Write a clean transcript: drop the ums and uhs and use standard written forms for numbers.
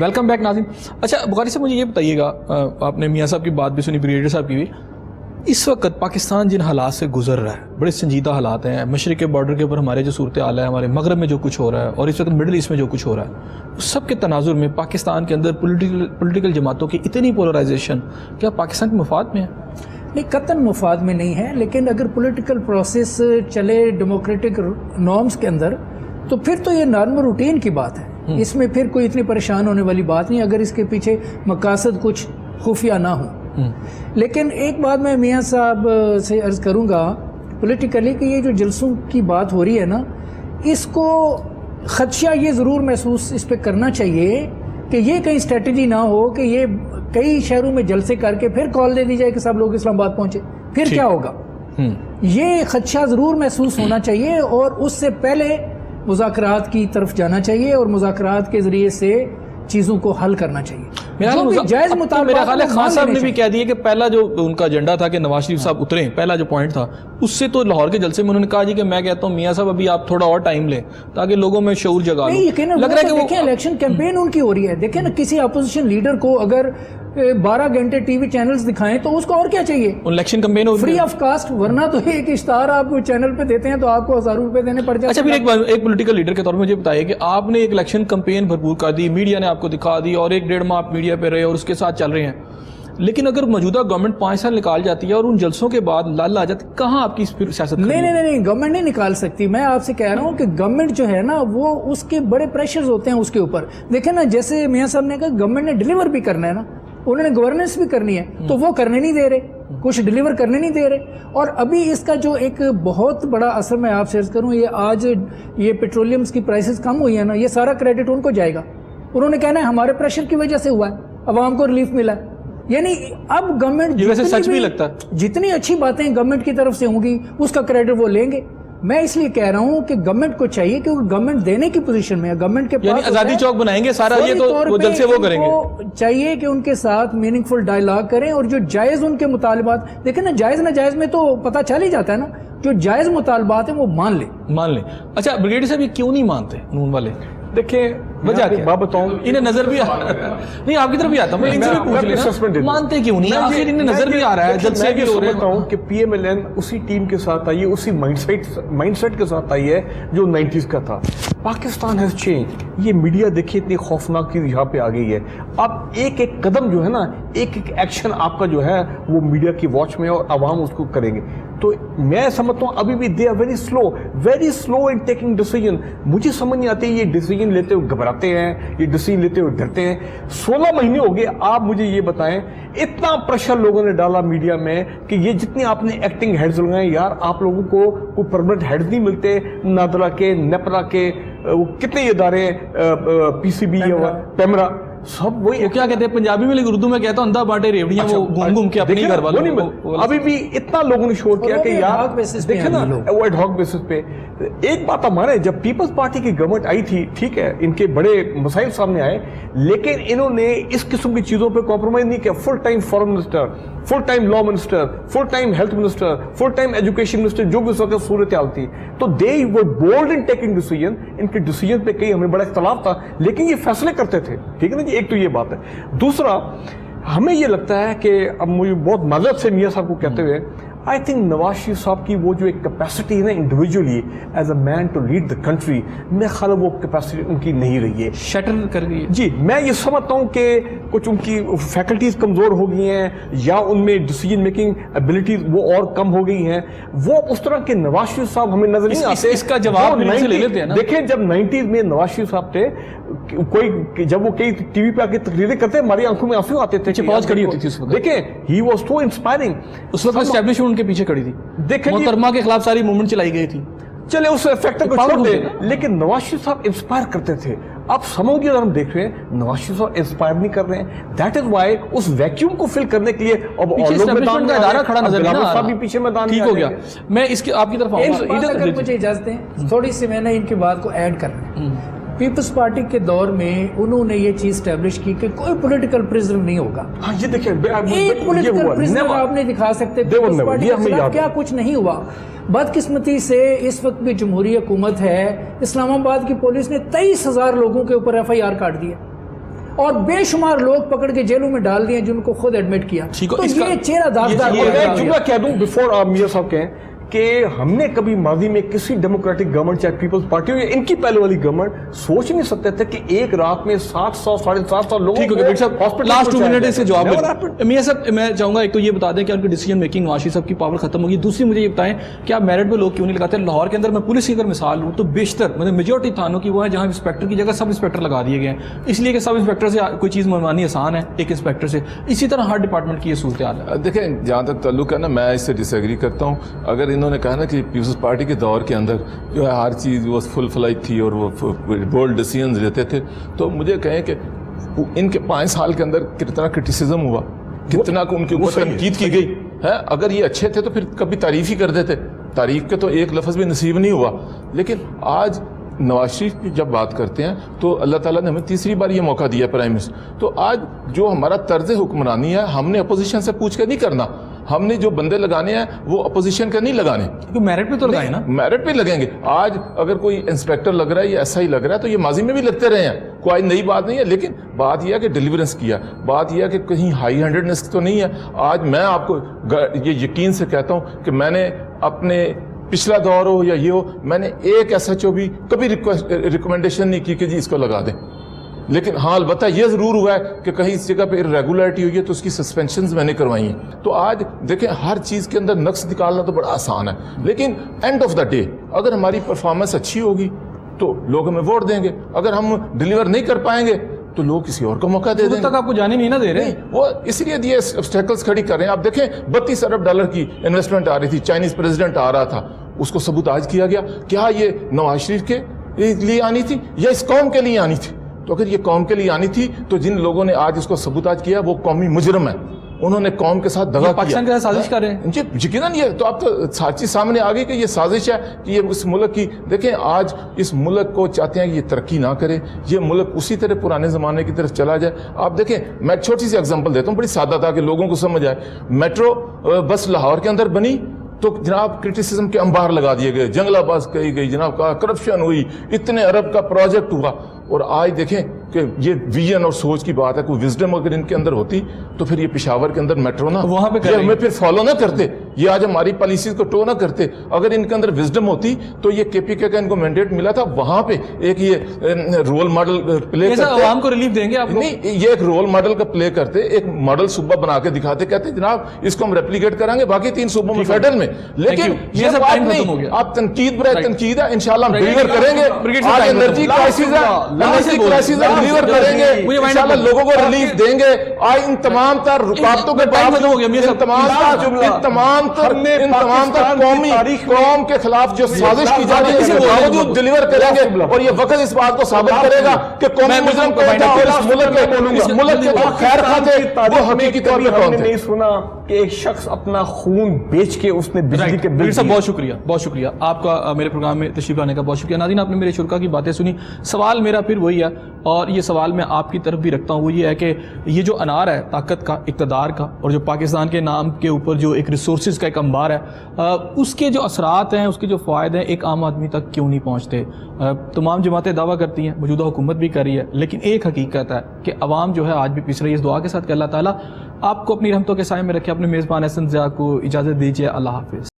Welcome back ناظرین. اچھا بخاری صاحب مجھے یہ بتائیے گا, آپ نے میاں صاحب کی بات بھی سنی, بریگیڈیئر صاحب کی بھی. اس وقت پاکستان جن حالات سے گزر رہا ہے, بڑے سنجیدہ حالات ہیں. مشرق کے بارڈر کے اوپر ہمارے جو صورتحال ہے, ہمارے مغرب میں جو کچھ ہو رہا ہے, اور اس وقت مڈل ایسٹ میں جو کچھ ہو رہا ہے, اس سب کے تناظر میں پاکستان کے اندر پولیٹیکل جماعتوں کی اتنی پولرائزیشن کیا پاکستان کے مفاد میں ہے؟ نہیں, قطعاً مفاد میں نہیں ہے, لیکن اگر پولیٹیکل پروسیس چلے ڈیموکریٹک نارمز کے اندر تو پھر تو یہ نارمل روٹین کی بات ہے. اس میں پھر کوئی اتنی پریشان ہونے والی بات نہیں اگر اس کے پیچھے مقاصد کچھ خفیہ نہ ہوں. لیکن ایک بات میں میاں صاحب سے عرض کروں گا پولیٹیکلی کہ یہ جو جلسوں کی بات ہو رہی ہے نا, اس کو خدشہ یہ ضرور محسوس اس پہ کرنا چاہیے کہ یہ کہیں اسٹریٹجی نہ ہو کہ یہ کئی شہروں میں جلسے کر کے پھر کال دے دی جائے کہ سب لوگ اسلام آباد پہنچے, پھر کیا ہوگا. یہ خدشہ ضرور محسوس ہونا چاہیے اور اس سے پہلے مذاکرات کی طرف جانا چاہیے اور مذاکرات کے ذریعے سے چیزوں کو حل کرنا چاہیے. جائز مطابق میرا خیال ہے خان صاحب نے بھی کہہ دیا کہ پہلا جو ان کا ایجنڈا تھا کہ نواز شریف صاحب اتریں, پہلا جو پوائنٹ تھا اس سے تو لاہور کے جلسے میں انہوں نے کہا جی کہ میں کہتا ہوں میاں صاحب ابھی آپ تھوڑا اور ٹائم لیں تاکہ لوگوں میں شعور جگا لو. لگ رہا ہے کہ دیکھیں الیکشن کیمپین ان کی ہو رہی ہے. دیکھیں نا, کسی اپوزیشن لیڈر کو اگر 12 گھنٹے ٹی وی چینلز دکھائیں تو اس کو اور کیا چاہیے؟ Election campaign free of cost, ورنہ تو ایک اشتہار آپ چینل پہ دیتے ہیں تو آپ کو ہزاروں روپے دینے پڑ جاتے ہیں. اچھا پھر ایک پولیٹیکل لیڈر کے طور پر مجھے بتائیے کہ آپ نے ایک الیکشن کمپین بھرپور کر دی, میڈیا نے آپ کو دکھا دی, اور 1.5 ماہ آپ میڈیا پہ رہے اور اس کے ساتھ چل رہے ہیں, لیکن اگر موجودہ گورنمنٹ 5 سال نکال جاتی ہے اور ان جلسوں کے بعد لال آ جاتی, کہاں آپ کی سیاست؟ نہیں, گورنمنٹ نہیں نکال سکتی. میں آپ سے کہہ رہا ہوں کہ گورنمنٹ جو ہے نا وہ اس کے بڑے پریشرز ہوتے ہیں اس کے اوپر. دیکھیں نا, جیسے میاں صاحب نے کہا گورنمنٹ نے ڈیلیور بھی کرنا ہے نا, انہوں نے گورننس بھی کرنی ہے, تو وہ کرنے نہیں دے رہے, کچھ ڈیلیور کرنے نہیں دے رہے. اور ابھی اس کا جو ایک بہت بڑا اثر میں آپ سے عرض کروں, یہ آج یہ پیٹرولیم کی پرائسز کم ہوئی ہیں نا, یہ سارا کریڈٹ ان کو جائے گا. انہوں نے کہنا ہے ہمارے پریشر کی وجہ سے ہوا ہے, عوام کو ریلیف ملا ہے. یعنی اب گورنمنٹ سچ بھی لگتا ہے جتنی اچھی باتیں گورنمنٹ کی طرف سے ہوں گی اس کا کریڈٹ وہ لیں گے. میں اس لیے کہہ رہا ہوں کہ گورنمنٹ کو چاہیے کہ گورنمنٹ دینے کی پوزیشن میں ہے, گورنمنٹ کے پاس آزادی چوک بنائیں گے سارا, یہ تو وہ جلسے وہ کریں گے. چاہیے کہ ان کے ساتھ میننگ فل ڈائلاگ کریں اور جو جائز ان کے مطالبات, دیکھیں نا جائز ناجائز میں تو پتہ چل ہی جاتا ہے نا, جو جائز مطالبات ہیں وہ مان لیں. اچھا بریگیڈیئر صاحب یہ کیوں نہیں مانتے نون والے؟ دیکھیں وجہ کیا بات بتاؤں, انہیں نظر بھی نہیں آپ کی طرف بھی آتا ہوں, میں ان سے بھی پوچھ لیں مانتے کیوں نہیں, آخر انہیں نظر بھی آ رہا ہے جب سے بھی ہو رہے ہیں کہ پی ایم ایل این اسی ٹیم کے ساتھ آئی ہے, اسی مائنڈ سیٹ کے ساتھ آئی ہے جو 90s کا تھا. Pakistan has change. یہ میڈیا دیکھیے اتنی خوفناک چیز یہاں پہ آ گئی ہے. اب ایک قدم جو ہے نا, ایک ایکشن آپ کا جو ہے وہ میڈیا کی واچ میں اور عوام اس کو کریں گے. تو میں سمجھتا ہوں ابھی بھی they are very slow in taking decision. مجھے سمجھ نہیں آتی یہ ڈیسیجن لیتے ہوئے گھبراتے ہیں, یہ ڈیسیجن لیتے ہوئے ڈرتے ہیں. 16 مہینے ہو گئے, آپ مجھے یہ بتائیں اتنا پریشر لوگوں نے ڈالا میڈیا میں کہ یہ جتنی آپ نے ایکٹنگ ہیڈز لگائے, یار آپ لوگوں کو کوئی پرماننٹ ہیڈز نہیں ملتے, نادرا کے, نیپرا کے, کتنے ادارے ہیں, پی سی بی, پیمرا, سب وہی کیا کہتے ہیں پنجابی میں, لیکن اردو میں کہتا ہوں اندھا بانٹے ریوڑیاں, وہ گھوم گھوم کے اپنے گھر والوں کو. ابھی بھی اتنا لوگوں نے شور کیا کہ یار دیکھیں نا وہ ایڈ ہاک بیسس پہ. ایک بات ہمارے, جب پیپلز پارٹی کی گورنمنٹ آئی تھی, ٹھیک ہے ان کے بڑے مسائل سامنے آئے, لیکن انہوں نے اس قسم کی چیزوں پہ کمپرومائز نہیں کیا. Full time foreign minister, full time law minister, full time health minister, full time education minister, جو بھی اس وقت صورتحال تھی, تو they were bold in taking decision. ان کے ڈیسیجن پہ کئی ہمیں بڑا اختلاف تھا, لیکن یہ فیصلے کرتے تھے, ٹھیک ہے نا جی. ایک تو یہ بات ہے. دوسرا ہمیں یہ لگتا ہے کہ اب مجھے بہت معذرت سے میاں صاحب کو کہتے ہوئے, آئی تھنک نواز شریف صاحب کی وہ جو ایک کیپیسٹی ہے نا individually as a man to lead the country, میں خیال وہ کیپیسٹی ان کی نہیں رہی ہے, شٹر کر گئی. جی میں یہ سمجھتا ہوں کہ کچھ ان کی فیکلٹیز کمزور ہو گئی ہیں, یا ان میں ڈیسیجن میکنگ ایبلٹیز وہ اور کم ہو گئی ہیں. وہ اس طرح کے نواز شریف صاحب ہمیں نظر نہیں آتے. اس کا جواب لے لیتے ہیں نا. دیکھیں جب 90s میں نواز شریف صاحب تھے, کوئی جب وہ کئی ٹی وی پہ آ کے تقریریں کرتے, ہماری آنکھوں میں آنسو آتے تھے, فوج کھڑی ہوتی تھی اس وقت. دیکھیں ہی واز سو انسپائرنگ. اس وقت اسٹیبلشمنٹ ان کے پیچھے کھڑی تھی, دیکھیں محترمہ کے خلاف ساری موومنٹ چلائی گئی تھی. چلے اس فیکٹر کو چھوڑ دیں, لیکن نواز شریف صاحب انسپائر کرتے تھے. اب سمجھ اگر ہم دیکھ رہے ہیں نواز شریف صاحب انسپائر نہیں کر رہے ہیں. دیٹ از وائی اس ویکیوم کو فل کرنے کے لیے اب اور لوگ میدان کا ادارہ کھڑا نظر نہیں آ رہا. پیچھے میدان ٹھیک ہو گیا. میں اس کی آپ کی طرف آؤں گا, اگر مجھے اجازت دیں تھوڑی سی, میں نے ان کی بات کو ایڈ کرنا. پیپلز پارٹی کے دور میں انہوں نے یہ چیز اسٹیبلش کی کہ کوئی پولیٹیکل پرزنر نہیں ہوگا. ہاں یہ دیکھیں ایک پولیٹیکل پرزنر آپ نہیں دکھا سکتے. پیپلز پارٹی کے خلاف کیا کچھ نہیں ہوا. بدقسمتی سے اس وقت بھی جمہوری حکومت ہے, اسلام آباد کی پولیس نے 23,000 لوگوں کے اوپر ایف آئی آر کاٹ دیا. اور بے شمار لوگ پکڑ کے جیلوں میں ڈال دیے جن کو خود ایڈمٹ کیا. تو یہ چہرہ داغدار. میں ایک جملہ کہہ دوں بفور آپ میاں صاحب کہیں کہ ہم نے کبھی ماضی میں کسی ڈیموکریٹک گورنمنٹ چاہے پیپلز پارٹی ہو یا ان کی پہلے والی گورنمنٹ سوچ نہیں سکتے تھے کہ ایک رات میں 700 750 لوگوں کو لاسٹ 2 منٹ سے جواب دیں. میاں صاحب میں چاہوں گا ایک تو یہ بتا دیں کہ ان کی ڈیسیجن میکنگ نواز شریف صاحب کی پاور ختم ہوگی. دوسری مجھے یہ بتائیں کہ آپ میرٹ پہ لوگ کیوں نہیں لگاتے؟ لاہور کے اندر میں پولیس کی اگر مثال لوں تو بیشتر مطلب میجورٹی تھانوں کی وہ ہے جہاں انسپیکٹر کی جگہ سب انسپیکٹر لگا دیے گئے ہیں, اس لیے کہ سب انسپیکٹر سے کوئی چیز منوانی آسان ہے ایک انسپیکٹر سے. اسی طرح ہر ڈپارٹمنٹ کی یہ صورتحال ہے. دیکھیں جہاں تک تعلق ہے نا, میں اس سے ڈس ایگری کرتا ہوں. اگر انہوں نے کہا نا کہ پیپلز پارٹی کے دور کے اندر جو ہے ہر چیز وہ فل فلائی تھی اور وہ بولڈ ڈیسیژنز لیتے تھے, تو مجھے کہیں کہ ان کے 5 سال کے اندر کتنا کرٹیسزم ہوا, کتنا ان کے اوپر تنقید کی گئی ہے. اگر یہ اچھے تھے تو پھر کبھی تعریف ہی کر دیتے. تعریف کے تو ایک لفظ بھی نصیب نہیں ہوا. لیکن آج نواز شریف کی جب بات کرتے ہیں تو اللہ تعالیٰ نے ہمیں تیسری بار یہ موقع دیا پرائم منسٹر. تو آج جو ہمارا طرز حکمرانی ہے ہم نے اپوزیشن سے پوچھ کے نہیں کرنا. ہم نے جو بندے لگانے ہیں وہ اپوزیشن کا نہیں لگانے, میرٹ پہ تو لگائیں نا, میرٹ پہ لگیں گے. آج اگر کوئی انسپیکٹر لگ رہا ہے یا ایسا ہی لگ رہا ہے تو یہ ماضی میں بھی لگتے رہے ہیں, کوئی نئی بات نہیں ہے. لیکن بات یہ ہے کہ ڈیلیورنس کیا, بات یہ ہے کہ کہیں ہائی ہینڈڈنس تو نہیں ہے. آج میں آپ کو یہ یقین سے کہتا ہوں کہ میں نے اپنے پچھلا دور ہو یا یہ ہو, میں نے ایک SHO بھی کبھی ریکمنڈیشن نہیں کی کہ جی اس کو لگا دیں. لیکن ہاں البتہ یہ ضرور ہوا ہے کہ کہیں اس جگہ پہ ریگولیرٹی ہوئی ہے تو اس کی سسپینشنز میں نے کروائی ہیں. تو آج دیکھیں ہر چیز کے اندر نقص نکالنا تو بڑا آسان ہے, لیکن اینڈ آف دا ڈے اگر ہماری پرفارمنس اچھی ہوگی تو لوگ ہمیں ووٹ دیں گے. اگر ہم ڈیلیور نہیں کر پائیں گے تو لوگ کسی اور کو موقع دے دیں گے. تک آپ کو جانے نہیں نا دے رہے, وہ اس لیے یہ obstacles کھڑی کر رہے ہیں. آپ دیکھیں $32 ارب کی انویسٹمنٹ آ رہی تھی, چائنیز پریزیڈنٹ آ رہا تھا, اس کو ثبوت آج کیا گیا. کیا یہ نواز شریف کے لیے آنی تھی یا اس قوم کے لیے آنی تھی؟ تو اگر یہ قوم کے لیے آنی تھی تو جن لوگوں نے آج اس کو ثبوت کیا وہ قومی مجرم ہے, انہوں نے قوم کے ساتھ دغا کیا. پاکستان کے ساتھ سازش کر رہے ہیں جی یقیناً. یہ تو اب تو سچی سامنے آ گئی کہ یہ سازش ہے کہ یہ اس ملک کی, دیکھیں آج اس ملک کو چاہتے ہیں کہ یہ ترقی نہ کرے, یہ ملک اسی طرح پرانے زمانے کی طرف چلا جائے. آپ دیکھیں میں چھوٹی سی ایگزامپل دیتا ہوں بڑی سادہ تھا کہ لوگوں کو سمجھ آئے. میٹرو بس لاہور کے اندر بنی تو جناب کرٹیسزم کے انبار لگا دیے گئے, جنگلہ باز کہی گئی, جناب کہا کرپشن ہوئی, اتنے ارب کا پروجیکٹ ہوا. اور آج دیکھیں کہ یہ ویژن اور سوچ کی بات ہے, کوئی وزڈم اگر ان کے اندر ہوتی تو پھر یہ پشاور کے اندر میٹرو نہ وہاں پہ ہمیں پھر فالو نہ کرتے, یہ آج ہماری پالیسیز کو ٹو نہ کرتے. اگر ان کے اندر وزڈم ہوتی تو یہ KPK کا ان کو مینڈیٹ ملا تھا, وہاں پہ ایک یہ رول ماڈل پلے کرتے, عوام کو ریلیف دیں گے آپ نہیں, یہ ایک رول ماڈل کا پلے کرتے, ایک ماڈل صوبہ بنا کے دکھاتے, کہتے جناب اس کو ہم ریپلیکیٹ کریں گے باقی 3 صوبوں میں فیڈرل میں. لیکن یہ سب بات نہیں, آپ تنقید برائے تنقید ہے, انشاءاللہ ہم ڈیلیور کریں گے. آج انرجی کرائسس ہے, انرجی کرائسس ہم ڈیلیور کریں گے, انشاءاللہ لوگوں کو ریلیف دیں گے. آج ان تمام تر رکاوٹوں کے باوجود تمام تر قوم کے خلاف جو سازش کی جا رہی ہے اس کے باوجود ڈیلیور کریں گے. اور یہ وقت اس بات کو ثابت کرے گا کہ قومی مجرم کون تھا اور اس ملک کے خیر خواہ تھے وہ حقیقی طور پر کون تھے. نہیں سنا کہ ایک شخص اپنا خون بیچ کے اس نے بجلی کے بل. بہت شکریہ, بہت شکریہ آپ کا میرے پروگرام میں تشریف لانے کا. بہت شکریہ. ناظرین آپ نے میرے شرکا کی باتیں سنی. سوال میرا پھر وہی ہے اور یہ سوال میں آپ کی طرف بھی رکھتا ہوں, وہ یہ ہے کہ یہ جو انار ہے طاقت کا, اقتدار کا, اور جو پاکستان کے نام کے اوپر جو ایک ریسورسز کا ایک انبار ہے, اس کے جو اثرات ہیں, اس کے جو فوائد ہیں ایک عام آدمی تک کیوں نہیں پہنچتے؟ تمام جماعتیں دعویٰ کرتی ہیں, موجودہ حکومت بھی کر رہی ہے, لیکن ایک حقیقت ہے کہ عوام جو ہے آج بھی پس رہی ہے. اس دعا کے ساتھ کہ اللہ تعالیٰ آپ کو اپنی رحمتوں کے سائے میں رکھے. اپنے میزبان احسن ضیاء کو اجازت دیجیے. اللہ حافظ.